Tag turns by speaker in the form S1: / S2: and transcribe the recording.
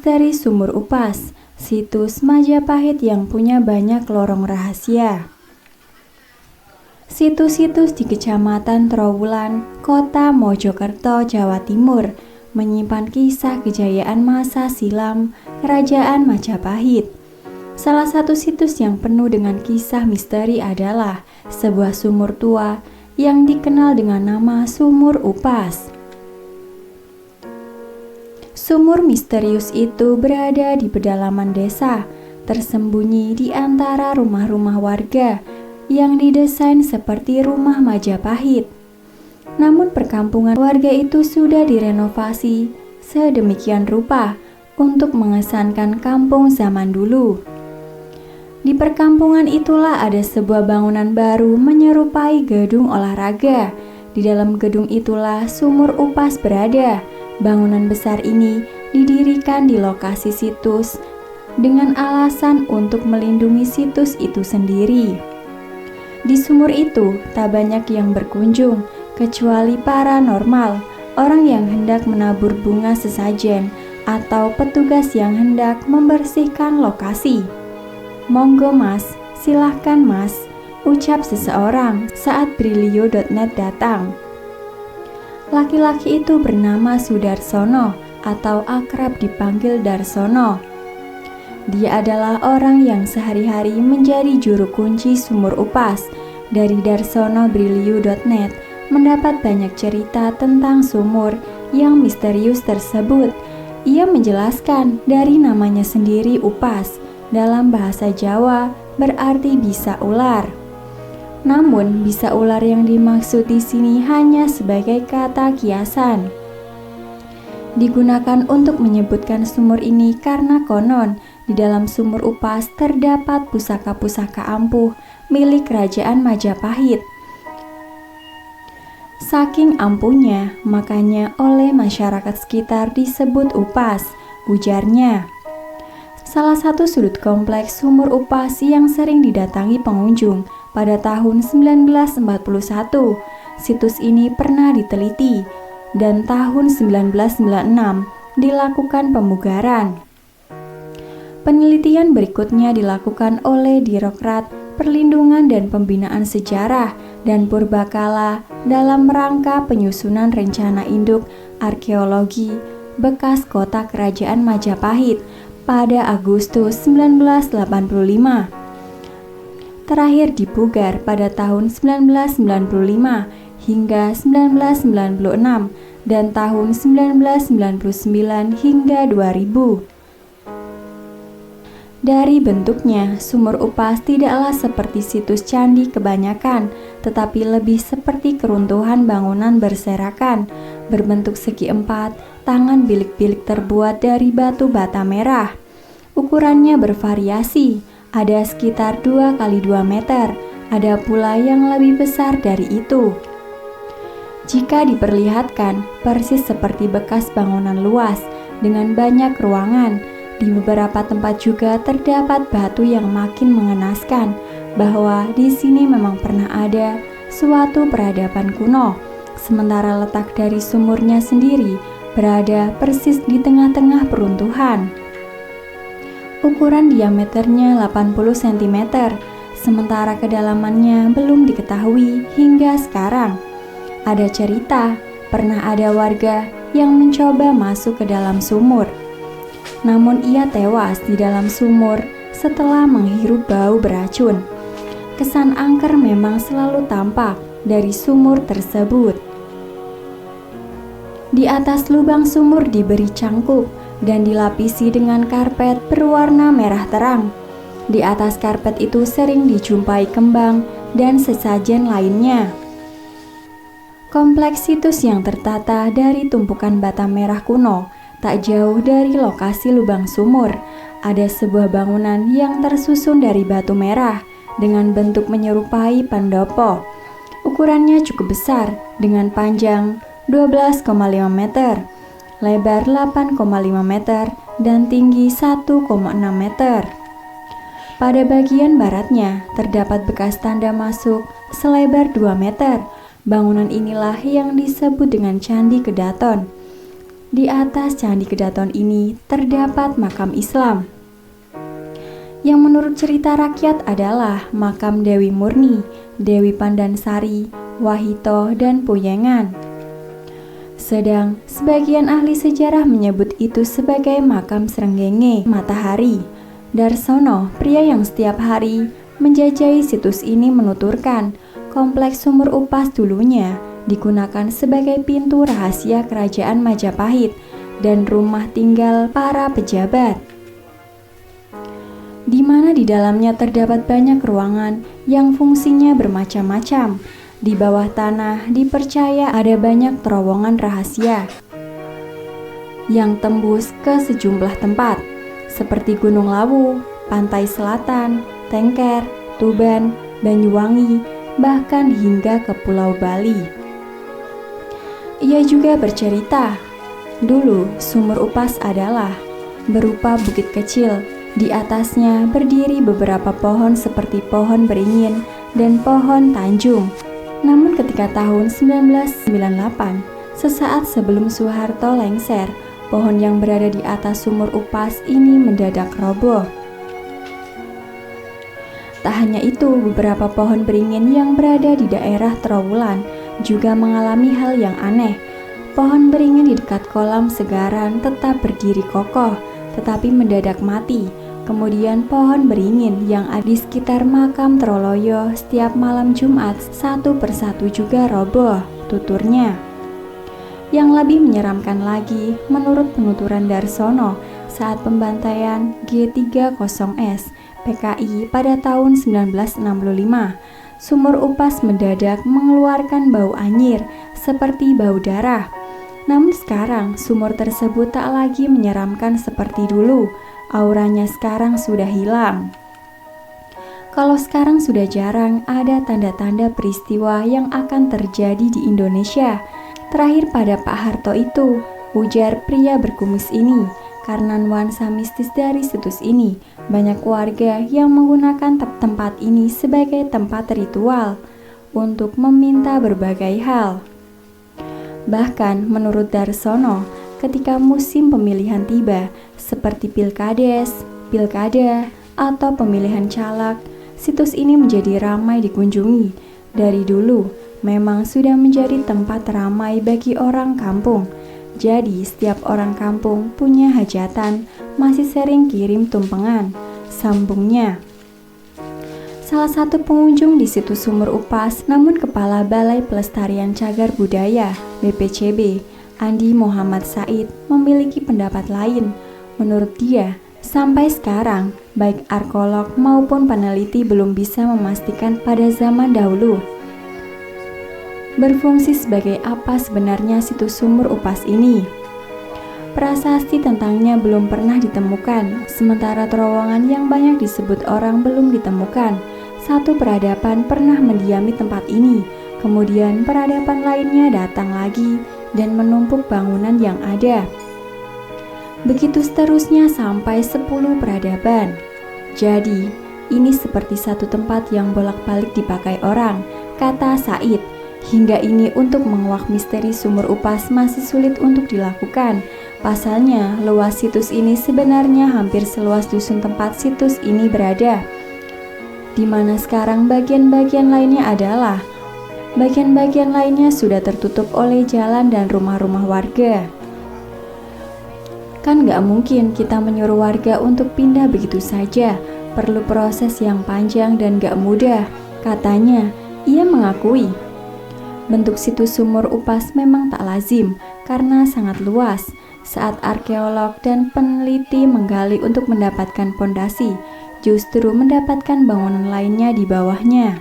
S1: Misteri Sumur Upas, situs Majapahit yang punya banyak lorong rahasia. Situs-situs di Kecamatan Trowulan, Kota Mojokerto, Jawa Timur, menyimpan kisah kejayaan masa silam Kerajaan Majapahit. Salah satu situs yang penuh dengan kisah misteri adalah sebuah sumur tua yang dikenal dengan nama Sumur Upas. Sumur misterius itu berada di pedalaman desa, tersembunyi di antara rumah-rumah warga yang didesain seperti rumah Majapahit. Namun perkampungan warga itu sudah direnovasi sedemikian rupa untuk mengesankan kampung zaman dulu. Di perkampungan itulah ada sebuah bangunan baru menyerupai gedung olahraga. Di dalam gedung itulah Sumur Upas berada. Bangunan besar ini didirikan di lokasi situs dengan alasan untuk melindungi situs itu sendiri. Di sumur itu tak banyak yang berkunjung, kecuali paranormal, orang yang hendak menabur bunga sesajen, atau petugas yang hendak membersihkan lokasi. "Monggo mas, silahkan mas," ucap seseorang saat Brilio.net datang. Laki-laki itu bernama Sudarsono atau akrab dipanggil Darsono. Dia adalah orang yang sehari-hari menjadi juru kunci Sumur Upas. Dari Darsono, Brilio.net mendapat banyak cerita tentang sumur yang misterius tersebut. Ia menjelaskan dari namanya sendiri Upas, dalam bahasa Jawa berarti bisa ular. Namun, bisa ular yang dimaksud di sini hanya sebagai kata kiasan. Digunakan untuk menyebutkan sumur ini karena konon di dalam Sumur Upas terdapat pusaka-pusaka ampuh milik Kerajaan Majapahit. Saking ampuhnya, makanya oleh masyarakat sekitar disebut Upas, ujarnya. Salah satu sudut kompleks Sumur Upas yang sering didatangi pengunjung pada tahun 1941. Situs ini pernah diteliti dan tahun 1996 dilakukan pemugaran. Penelitian berikutnya dilakukan oleh Direktorat Perlindungan dan Pembinaan Sejarah dan Purbakala dalam rangka penyusunan rencana induk arkeologi bekas kota Kerajaan Majapahit pada Agustus 1985. Terakhir dipugar pada tahun 1995 hingga 1996 dan tahun 1999 hingga 2000. Dari bentuknya, Sumur Upas tidaklah seperti situs candi kebanyakan, tetapi lebih seperti keruntuhan bangunan berserakan, berbentuk segi empat, tangan bilik-bilik terbuat dari batu bata merah. Ukurannya bervariasi, ada sekitar 2 x 2 meter, ada pula yang lebih besar dari itu. Jika diperlihatkan, persis seperti bekas bangunan luas dengan banyak ruangan. Di beberapa tempat juga terdapat batu yang makin mengenaskan bahwa di sini memang pernah ada suatu peradaban kuno. Sementara letak dari sumurnya sendiri berada persis di tengah-tengah peruntuhan. Ukuran diameternya 80 cm, sementara kedalamannya belum diketahui hingga sekarang. Ada cerita, pernah ada warga yang mencoba masuk ke dalam sumur. Namun ia tewas di dalam sumur setelah menghirup bau beracun. Kesan angker memang selalu tampak dari sumur tersebut. Di atas lubang sumur diberi cangkuk dan dilapisi dengan karpet berwarna merah terang. Di atas karpet itu sering dijumpai kembang dan sesajen lainnya. Kompleks situs yang tertata dari tumpukan bata merah kuno. Tak jauh dari lokasi lubang sumur, ada sebuah bangunan yang tersusun dari batu merah dengan bentuk menyerupai pendopo. Ukurannya cukup besar dengan panjang 12,5 meter, lebar 8,5 meter, dan tinggi 1,6 meter. Pada bagian baratnya terdapat bekas tanda masuk selebar 2 meter. Bangunan inilah yang disebut dengan Candi Kedaton. Di atas Candi Kedaton ini terdapat makam Islam yang menurut cerita rakyat adalah makam Dewi Murni, Dewi Pandansari, Wahito, dan Puyengan. Sedang sebagian ahli sejarah menyebut itu sebagai makam Srenggenge Matahari. Darsono, pria yang setiap hari menjajahi situs ini, menuturkan kompleks Sumur Upas dulunya digunakan sebagai pintu rahasia kerajaan Majapahit dan rumah tinggal para pejabat, di mana di dalamnya terdapat banyak ruangan yang fungsinya bermacam-macam. Di bawah tanah dipercaya ada banyak terowongan rahasia yang tembus ke sejumlah tempat, seperti Gunung Lawu, Pantai Selatan, Tengker, Tuban, Banyuwangi, bahkan hingga ke Pulau Bali. Ia juga bercerita, dulu Sumur Upas adalah berupa bukit kecil. Di atasnya berdiri beberapa pohon seperti pohon beringin dan pohon tanjung. Namun ketika tahun 1998, sesaat sebelum Soeharto lengser, pohon yang berada di atas Sumur Upas ini mendadak roboh. Tak hanya itu, beberapa pohon beringin yang berada di daerah Trowulan juga mengalami hal yang aneh. Pohon beringin di dekat kolam Segaran tetap berdiri kokoh, tetapi mendadak mati. Kemudian pohon beringin yang ada di sekitar makam Troloyo setiap malam Jumat satu persatu juga roboh, tuturnya. Yang lebih menyeramkan lagi, menurut penuturan Darsono, saat pembantaian G30S PKI pada tahun 1965, Sumur Upas mendadak mengeluarkan bau anyir seperti bau darah. Namun sekarang sumur tersebut tak lagi menyeramkan seperti dulu. Auranya sekarang sudah hilang. Kalau sekarang sudah jarang ada tanda-tanda peristiwa yang akan terjadi di Indonesia. Terakhir pada Pak Harto itu, ujar pria berkumis ini, karena nuansa mistis dari situs ini, banyak warga yang menggunakan tempat ini sebagai tempat ritual untuk meminta berbagai hal. Bahkan menurut Darsono, ketika musim pemilihan tiba, seperti pilkades, pilkada, atau pemilihan caleg, situs ini menjadi ramai dikunjungi. Dari dulu, memang sudah menjadi tempat ramai bagi orang kampung. Jadi, setiap orang kampung punya hajatan, masih sering kirim tumpengan, sambungnya. Salah satu pengunjung di situs Sumur Upas, namun Kepala Balai Pelestarian Cagar Budaya, BPCB, Andi Muhammad Said, memiliki pendapat lain. Menurut dia, sampai sekarang, baik arkeolog maupun peneliti belum bisa memastikan pada zaman dahulu berfungsi sebagai apa sebenarnya situs Sumur Upas ini. Prasasti tentangnya belum pernah ditemukan, sementara terowongan yang banyak disebut orang belum ditemukan. Satu peradaban pernah mendiami tempat ini, kemudian peradaban lainnya datang lagi dan menumpuk bangunan yang ada. Begitu seterusnya sampai 10 peradaban. Jadi, ini seperti satu tempat yang bolak-balik dipakai orang, kata Said. Hingga ini untuk menguak misteri Sumur Upas masih sulit untuk dilakukan. Pasalnya, luas situs ini sebenarnya hampir seluas dusun tempat situs ini berada, di mana sekarang bagian-bagian lainnya sudah tertutup oleh jalan dan rumah-rumah warga. Kan gak mungkin kita menyuruh warga untuk pindah begitu saja, perlu proses yang panjang dan gak mudah, katanya. Ia mengakui bentuk situs Sumur Upas memang tak lazim karena sangat luas. Saat arkeolog dan peneliti menggali untuk mendapatkan pondasi, justru mendapatkan bangunan lainnya di bawahnya.